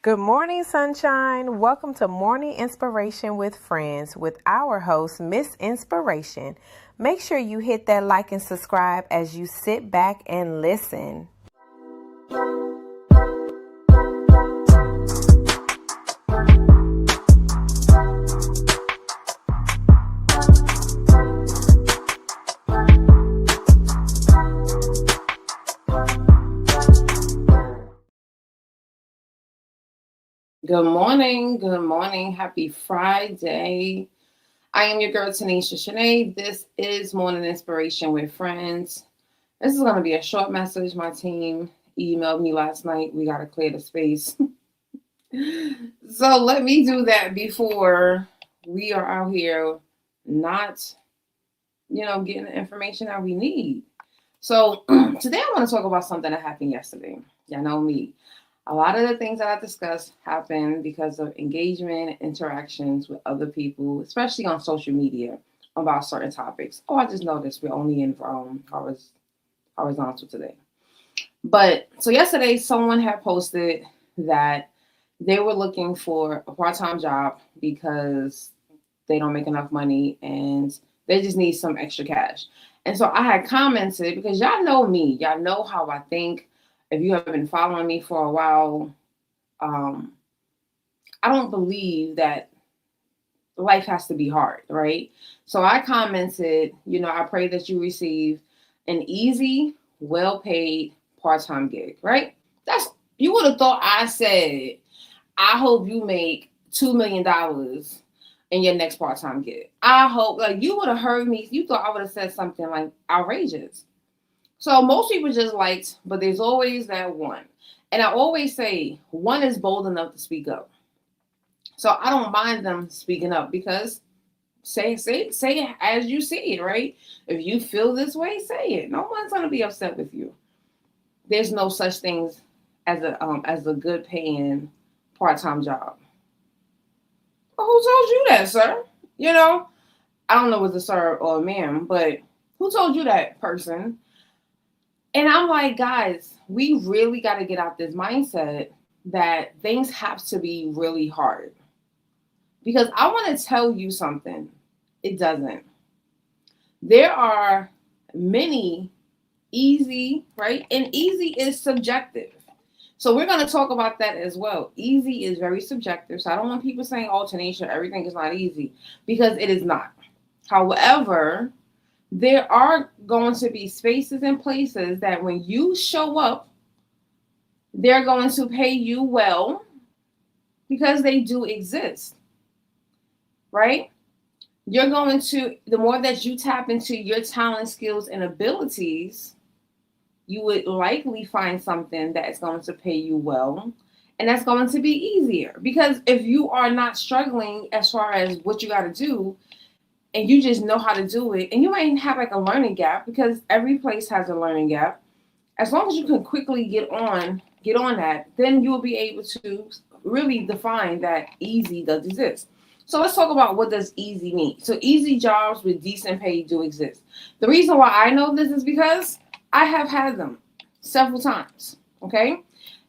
Good morning, sunshine. Welcome to Morning Inspiration with Friends with our host, Miss Inspiration. Make sure you hit that like and subscribe as you sit back and listen. Good morning, happy Friday. I am your girl Tanisha Shanae. This is Morning Inspiration with Friends. This is going to be a short message. My team emailed me last night. We got to clear the space. So let me do that before we are out here not, getting the information that we need. So today I want to talk about something that happened yesterday. Y'all know me. A lot of the things that I discussed happen because of engagement and interactions with other people, especially on social media about certain topics. Oh, I just noticed we're only in horizontal today. But so yesterday, someone had posted that they were looking for a part-time job because they don't make enough money and they just need some extra cash. And so I had commented because y'all know me, y'all know how I think. If you have been following me for a while, um, I don't believe that life has to be hard, right? So I commented, I pray that you receive an easy, well paid part time gig, right? That's you would have thought I said, I hope you make $2 million in your next part time gig. I hope, like, you would have heard me, you thought I would have said something like outrageous. So most people just liked, but there's always that one. And I always say one is bold enough to speak up. So I don't mind them speaking up because say it as you see it, right? If you feel this way, say it. No one's gonna be upset with you. There's no such things as a good paying part time job. Well, who told you that, sir? I don't know if it's a sir or a ma'am, but who told you that, person? And I'm like, guys, we really got to get out this mindset that things have to be really hard. Because I want to tell you something. It doesn't. There are many easy, right? And easy is subjective. So we're going to talk about that as well. Easy is very subjective. So I don't want people saying, oh, Tanisha, everything is not easy, because it is not. However, there are going to be spaces and places that when you show up, they're going to pay you well because they do exist, right? You're going to, the more that you tap into your talent, skills, and abilities, you would likely find something that's going to pay you well. And that's going to be easier because if you are not struggling as far as what you got to do, and you just know how to do it, and you might have like a learning gap because every place has a learning gap. As long as you can quickly get on that, then you'll be able to really define that easy does exist. So let's talk about what does easy mean. So easy jobs with decent pay do exist. The reason why I know this is because I have had them several times. Okay.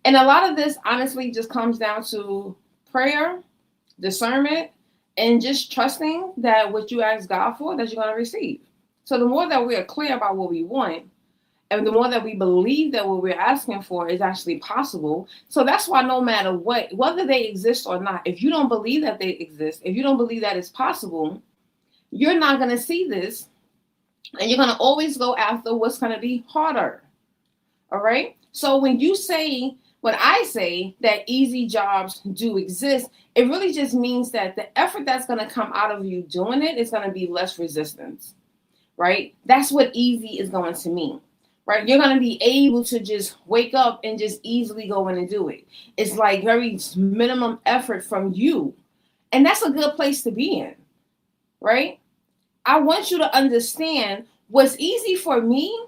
And a lot of this honestly just comes down to prayer, discernment, and just trusting that what you ask God for, that you're going to receive. So the more that we are clear about what we want, and the more that we believe that what we're asking for is actually possible. So that's why no matter what, whether they exist or not, if you don't believe that they exist, if you don't believe that it's possible, you're not going to see this. And you're going to always go after what's going to be harder. All right. So when I say that easy jobs do exist, it really just means that the effort that's going to come out of you doing it is going to be less resistance, right? That's what easy is going to mean, right? You're going to be able to just wake up and just easily go in and do it. It's like very minimum effort from you. And that's a good place to be in, right? I want you to understand what's easy for me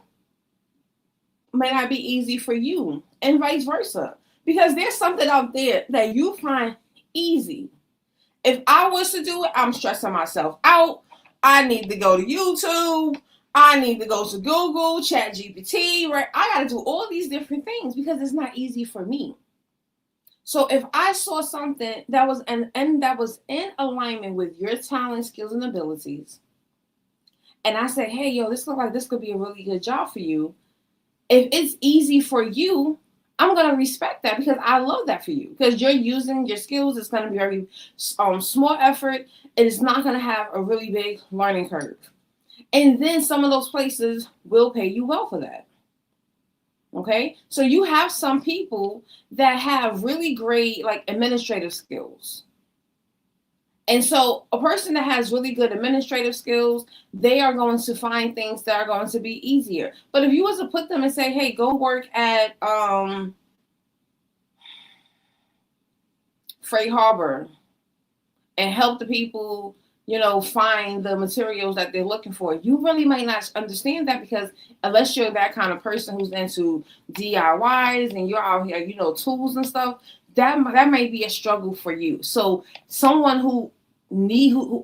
may not be easy for you, and vice versa. Because there's something out there that you find easy. If I was to do it, I'm stressing myself out. I need to go to YouTube. I need to go to Google, Chat GPT, right? I got to do all these different things because it's not easy for me. So if I saw something that was and that was in alignment with your talent, skills, and abilities, and I said, hey, yo, this looks like this could be a really good job for you. If it's easy for you, I'm gonna respect that because I love that for you. Because you're using your skills, it's gonna be very small effort. It is not gonna have a really big learning curve. And then some of those places will pay you well for that. Okay, so you have some people that have really great like administrative skills. And so a person that has really good administrative skills, they are going to find things that are going to be easier. But if you was to put them and say, hey, go work at Freight Harbor and help the people, find the materials that they're looking for, you really might not understand that, because unless you're that kind of person who's into DIYs and you're out here, tools and stuff, that might be a struggle for you. So someone who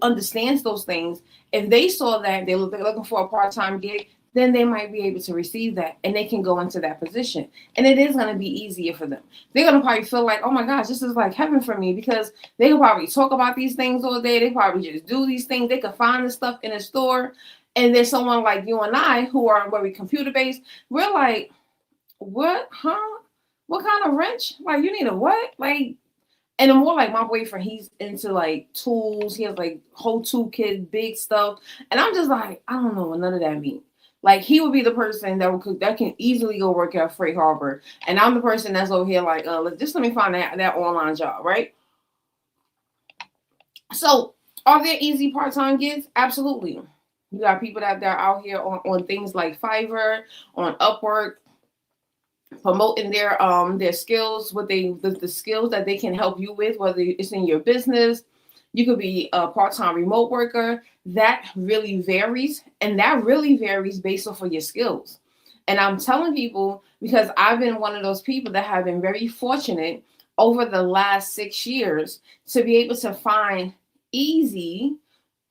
understands those things, if they saw that they're looking for a part-time gig, then they might be able to receive that and they can go into that position. And it is going to be easier for them. They're going to probably feel like, oh my gosh, this is like heaven for me, because they can probably talk about these things all day. They probably just do these things. They can find this stuff in a store. And there's someone like you and I who are very computer based. We're like, what? Huh? What kind of wrench? Like, you need a what? Like, and the more like my boyfriend, he's into like tools. He has like whole toolkit, big stuff. And I'm just like, I don't know what none of that means. Like, he would be the person that can easily go work at Freight Harbor, and I'm the person that's over here like, just let me find that online job, right? So, are there easy part-time gigs? Absolutely. You got people that are out here on things like Fiverr, on Upwork, promoting their skills, the skills that they can help you with, whether it's in your business. You could be a part-time remote worker. That really varies, and that really varies based off of your skills. And I'm telling people, because I've been one of those people that have been very fortunate over the last 6 years to be able to find easy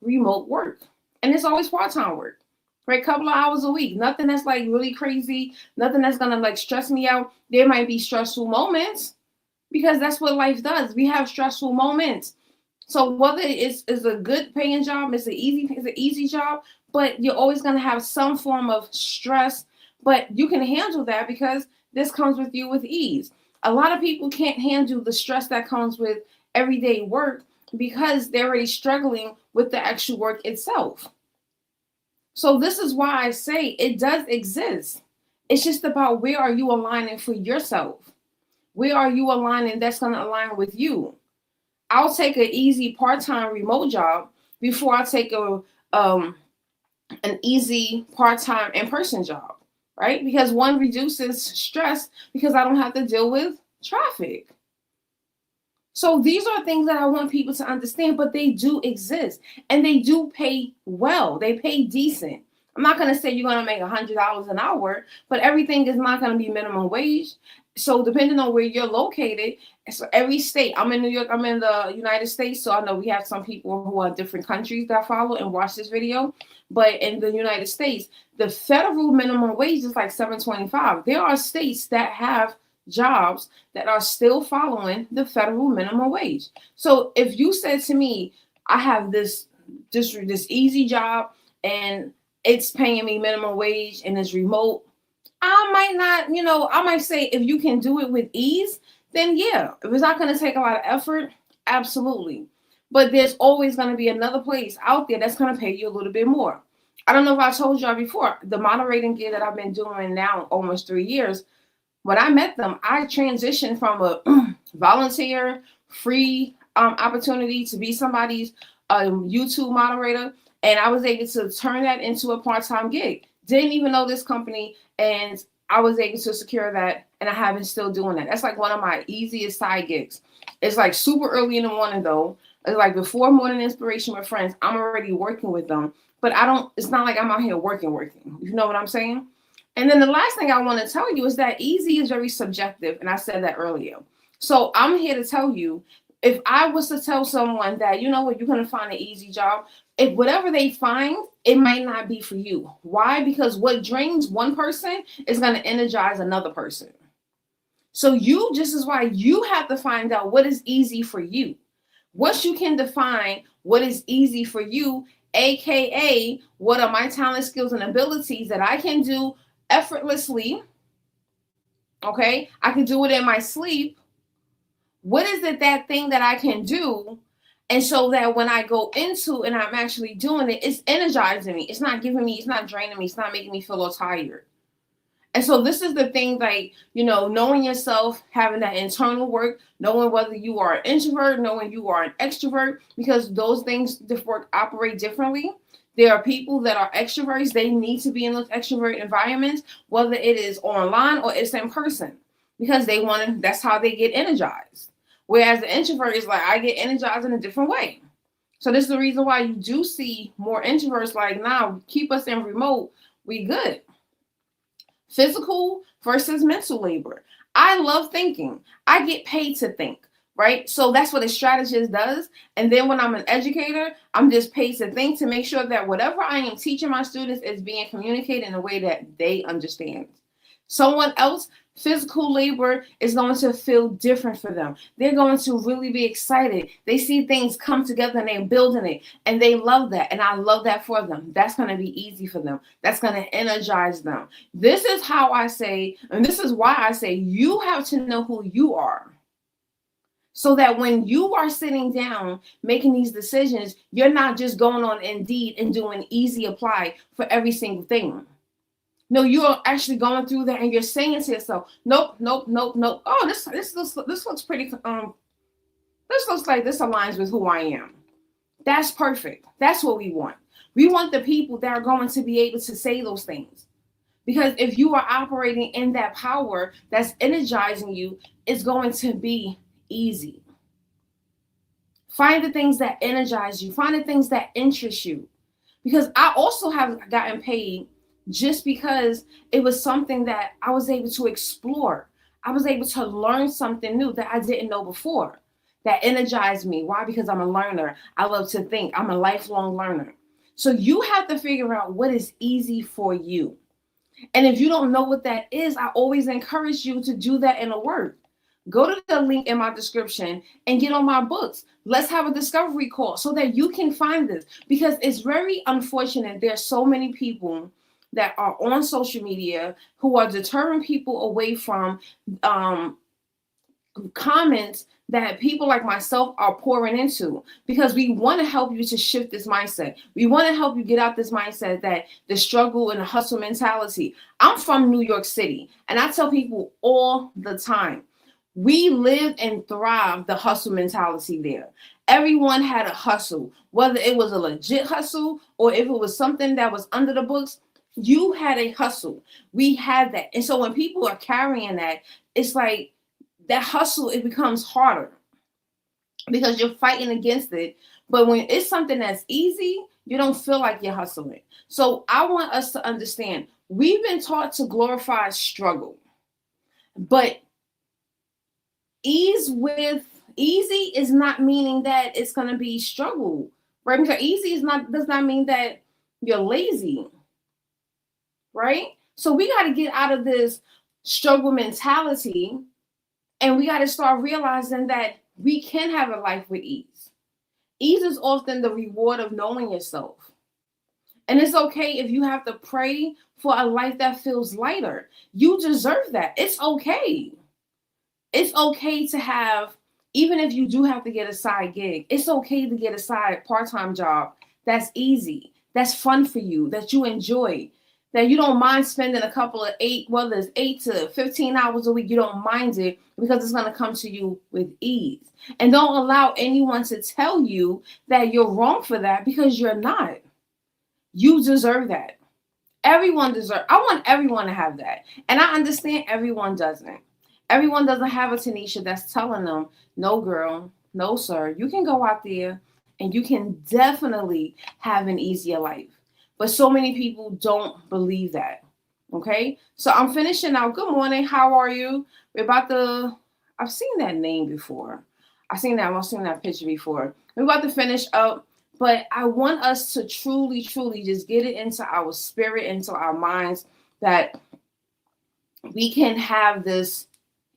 remote work. And it's always part-time work, right? A couple of hours a week. Nothing that's like really crazy. Nothing that's going to like stress me out. There might be stressful moments, because that's what life does. We have stressful moments. So whether it's a good paying job, it's an easy job, but you're always going to have some form of stress, but you can handle that because this comes with you with ease. A lot of people can't handle the stress that comes with everyday work because they're already struggling with the actual work itself. So this is why I say it does exist. It's just about, where are you aligning for yourself? Where are you aligning that's going to align with you? I'll take an easy part-time remote job before I take an easy part-time in-person job, right? Because one reduces stress because I don't have to deal with traffic. So these are things that I want people to understand, but they do exist and they do pay well. They pay decent. I'm not going to say you're going to make $100 an hour, but everything is not going to be minimum wage. So depending on where you're located, so every state, I'm in New York, I'm in the United States. So I know we have some people who are different countries that follow and watch this video. But in the United States, the federal minimum wage is like $7.25. There are states that have jobs that are still following the federal minimum wage. So if you said to me, I have this easy job and it's paying me minimum wage and it's remote, I might not, I might say, if you can do it with ease, then yeah. If it's not going to take a lot of effort, absolutely. But there's always going to be another place out there that's going to pay you a little bit more. I don't know if I told y'all before, the moderating gig that I've been doing now almost 3 years, when I met them, I transitioned from a volunteer free opportunity to be somebody's YouTube moderator. And I was able to turn that into a part-time gig. Didn't even know this company, and I was able to secure that, and I have been still doing that. That's like one of my easiest side gigs. It's like super early in the morning though. It's like before Morning Inspiration with Friends, I'm already working with them, but it's not like I'm out here working. You know what I'm saying? And then the last thing I want to tell you is that easy is very subjective, and I said that earlier. So I'm here to tell you, if I was to tell someone that, you know what, you're going to find an easy job, if whatever they find, it might not be for you. Why? Because what drains one person is going to energize another person. So this is why you have to find out what is easy for you. Once you can define what is easy for you, aka what are my talent, skills, and abilities that I can do effortlessly, okay? I can do it in my sleep. What is it, that thing that I can do? And so that when I go into and I'm actually doing it, it's energizing me. It's not it's not draining me. It's not making me feel all tired. And so this is the thing, like, knowing yourself, having that internal work, knowing whether you are an introvert, knowing you are an extrovert, because those things operate differently. There are people that are extroverts. They need to be in those extrovert environments, whether it is online or it's in person, because that's how they get energized. Whereas the introvert is like, I get energized in a different way. So this is the reason why you do see more introverts like, nah, keep us in remote. We good. Physical versus mental labor. I love thinking. I get paid to think, right? So that's what a strategist does. And then when I'm an educator, I'm just paid to think, to make sure that whatever I am teaching my students is being communicated in a way that they understand. Someone else, physical labor is going to feel different for them. They're going to really be excited. They see things come together and they're building it, and they love that. And I love that for them. That's going to be easy for them. That's going to energize them. This is how I say, and this is why I say, you have to know who you are. So that when you are sitting down making these decisions, you're not just going on Indeed and doing easy apply for every single thing. No, you're actually going through that and you're saying to yourself, nope. Oh, this looks pretty. This looks like this aligns with who I am. That's perfect. That's what we want. We want the people that are going to be able to say those things. Because if you are operating in that power that's energizing you, it's going to be easy. Find the things that energize you. Find the things that interest you. Because I also have gotten paid just because it was something that I was able to explore. I was able to learn something new that I didn't know before. That energized me. Why? Because I'm a learner. I love to think. I'm a lifelong learner. So you have to figure out what is easy for you. And if you don't know what that is, I always encourage you to do that in a word. Go to the link in my description and get on my books. Let's have a discovery call so that you can find this, because it's very unfortunate. There's so many people that are on social media who are deterring people away from comments that people like myself are pouring into, because we want to help you to shift this mindset. We want to help you get out this mindset that the struggle and the hustle mentality. I'm from New York City, and I tell people all the time, we lived and thrived the hustle mentality there. Everyone had a hustle, whether it was a legit hustle or if it was something that was under the books. You had a hustle. We had that. And so when people are carrying that, it's like that hustle, it becomes harder because you're fighting against it. But when it's something that's easy, you don't feel like you're hustling. So I want us to understand, we've been taught to glorify struggle, but easy is not meaning that it's going to be struggle, right? Because easy does not mean that you're lazy. Right? So we got to get out of this struggle mentality, and we got to start realizing that we can have a life with ease. Ease is often the reward of knowing yourself. And it's okay if you have to pray for a life that feels lighter. You deserve that. It's okay. It's okay to have, even if you do have to get a side gig, it's okay to get a side part-time job that's easy, that's fun for you, that you enjoy, that you don't mind spending a couple of 8 to 15 hours a week. You don't mind it because it's going to come to you with ease. And don't allow anyone to tell you that you're wrong for that, because you're not. You deserve that. Everyone deserves. I want everyone to have that. And I understand everyone doesn't. Everyone doesn't have a Tanisha that's telling them, no, girl, no, sir. You can go out there and you can definitely have an easier life. But so many people don't believe that. Okay. So I'm finishing now. Good morning. How are you? I've seen that name before. I've seen that picture before. We're about to finish up, but I want us to truly, truly just get it into our spirit, into our minds, that we can have this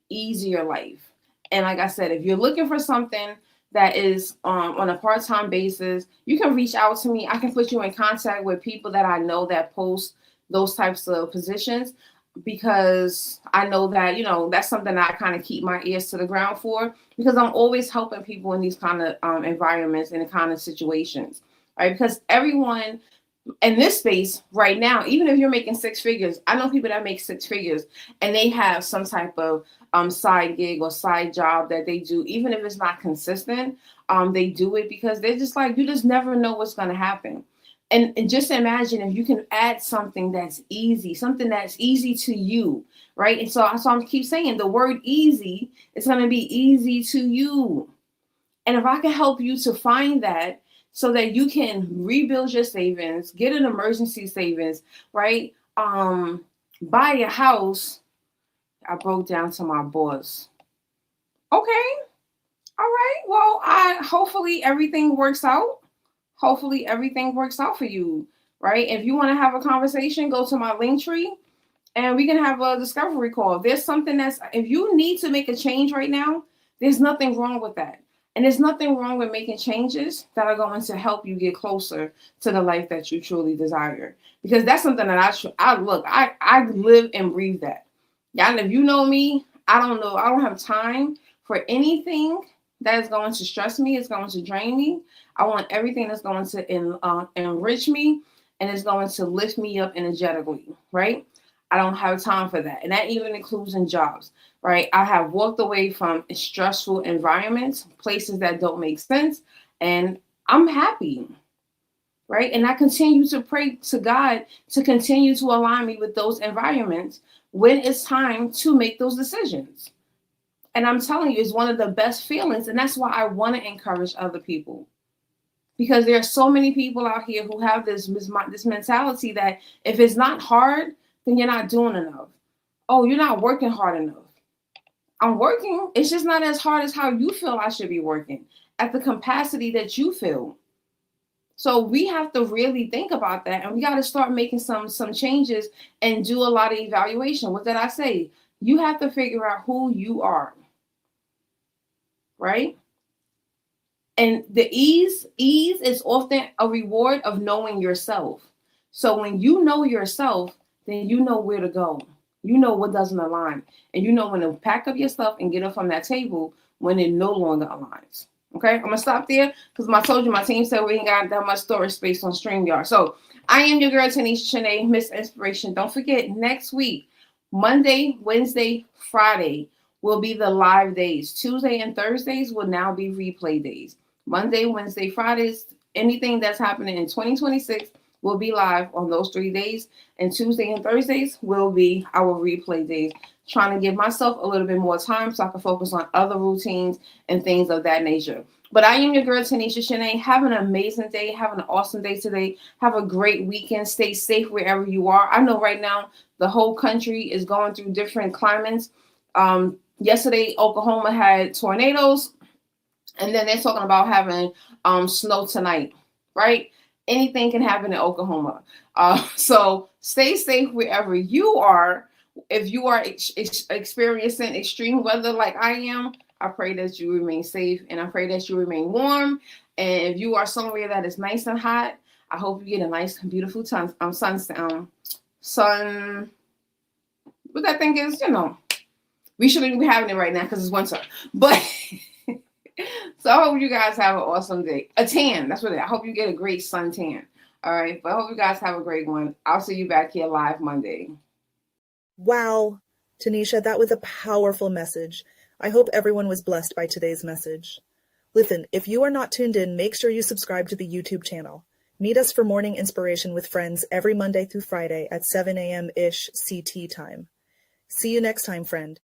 easier life. And like I said, if you're looking for something that is on a part-time basis, you can reach out to me. I can put you in contact with people that I know that post those types of positions, because I know that, that's something that I kind of keep my ears to the ground for, because I'm always helping people in these kind of environments and the kind of situations, right? Because everyone in this space right now, even if you're making six figures, I know people that make six figures and they have some type of side gig or side job that they do, even if it's not consistent. They do it because they're just like, you just never know what's going to happen. And just imagine if you can add something that's easy to you, right? And so I keep saying the word easy, it's going to be easy to you. And if I can help you to find that, so that you can rebuild your savings, get an emergency savings, right? Buy a house. I broke down to my boss. Okay. All right. Well, hopefully everything works out. Hopefully everything works out for you, right? If you want to have a conversation, go to my link tree and we can have a discovery call. If there's something if you need to make a change right now, there's nothing wrong with that. And there's nothing wrong with making changes that are going to help you get closer to the life that you truly desire. Because that's something that I live and breathe that. Yeah, and if you know me, I don't have time for anything that is going to stress me, it's going to drain me. I want everything that's going to enrich me and is going to lift me up energetically, right? I don't have time for that. And that even includes in jobs, right? I have walked away from stressful environments, places that don't make sense, and I'm happy, right? And I continue to pray to God to continue to align me with those environments when it's time to make those decisions. And I'm telling you, it's one of the best feelings. And that's why I want to encourage other people. Because there are so many people out here who have this mentality that if it's not hard, then you're not doing enough. Oh, you're not working hard enough. I'm working. It's just not as hard as how you feel I should be working at the capacity that you feel. So we have to really think about that. And we got to start making some changes and do a lot of evaluation. What did I say? You have to figure out who you are. Right? And the ease is often a reward of knowing yourself. So when you know yourself, then you know where to go. You know what doesn't align. And you know when to pack up your stuff and get up from that table when it no longer aligns. Okay, I'm going to stop there because I told you my team said we ain't got that much storage space on StreamYard. So I am your girl, Tanisha Shanae, Miss Inspiration. Don't forget, next week, Monday, Wednesday, Friday will be the live days. Tuesday and Thursdays will now be replay days. Monday, Wednesday, Fridays, anything that's happening in 2026 will be live on those 3 days. And Tuesday and Thursdays will be our replay days. Trying to give myself a little bit more time so I can focus on other routines and things of that nature. But I am your girl, Tanisha Shanae. Have an amazing day. Have an awesome day today. Have a great weekend. Stay safe wherever you are. I know right now the whole country is going through different climates. Yesterday, Oklahoma had tornadoes. And then they're talking about having snow tonight, right? Anything can happen in Oklahoma. So stay safe wherever you are. If you are experiencing extreme weather like I am, I pray that you remain safe and I pray that you remain warm. And if you are somewhere that is nice and hot, I hope you get a nice, beautiful sun. What that thing is, we shouldn't be having it right now because it's winter. But so I hope you guys have an awesome day. A tan, that's what I hope you get a great sun tan. All right, but I hope you guys have a great one. I'll see you back here live Monday. Wow, Tanisha, that was a powerful message. I hope everyone was blessed by today's message. Listen, if you are not tuned in, make sure you subscribe to the YouTube channel. Meet us for morning inspiration with friends every Monday through Friday at 7 a.m.-ish CT time. See you next time, friend.